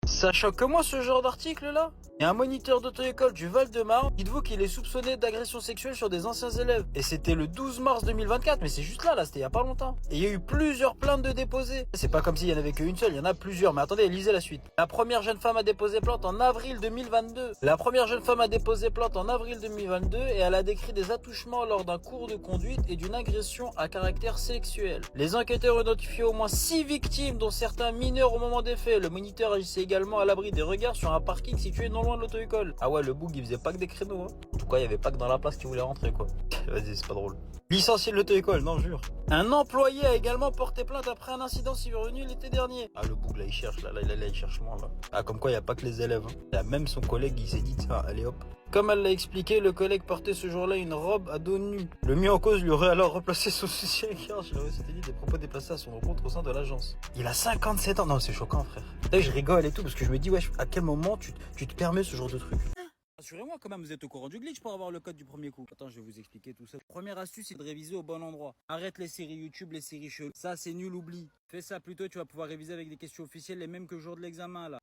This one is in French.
Ça choque que moi ce genre d'article là. Il y a un moniteur d'auto-école du Val-de-Marne, dites-vous qu'il est soupçonné d'agression sexuelle sur des anciens élèves. Et c'était le 12 mars 2024, mais c'est juste là, c'était il y a pas longtemps. Et il y a eu plusieurs plaintes de déposées. C'est pas comme s'il y en avait qu'une seule, il y en a plusieurs. Mais attendez, lisez la suite. La première jeune femme a déposé plainte en avril 2022. La première jeune femme a déposé plainte en avril 2022 et elle a décrit des attouchements lors d'un cours de conduite et d'une agression à caractère sexuel. Les enquêteurs ont identifié au moins 6 victimes, dont certains mineurs au moment des faits. Le moniteur agissait également à l'abri des regards sur un parking situé non loin de l'auto-école. Ah ouais, le boug il faisait pas que des créneaux, hein. En tout cas, il y avait pas que dans la place qui voulait rentrer, quoi. Vas-y, c'est pas drôle. Licencié de l'auto-école, non, jure. Un employé a également porté plainte après un incident survenu l'été dernier. Ah, le boug là, il cherche, là, il cherche loin, là. Ah, comme quoi, il y a pas que les élèves, hein. Il y a même son collègue, il s'est dit, tiens, allez hop. Comme elle l'a expliqué, le collègue portait ce jour-là une robe à dos nu. Le mis en cause lui aurait alors replacé son soutien-gorge. Il aurait soutenu des propos déplacés à son rencontre au sein de l'agence. Il a 57 ans. Non, c'est choquant, frère. Là, je rigole et tout parce que je me dis, wesh, à quel moment tu te permets ce genre de truc? Rassurez-moi quand même, vous êtes au courant du glitch pour avoir le code du premier coup. Attends, je vais vous expliquer tout ça. Première astuce, c'est de réviser au bon endroit. Arrête les séries YouTube, les séries cheloues. Ça, c'est nul, oublie. Fais ça plutôt, tu vas pouvoir réviser avec des questions officielles les mêmes que le jour de l'examen, là.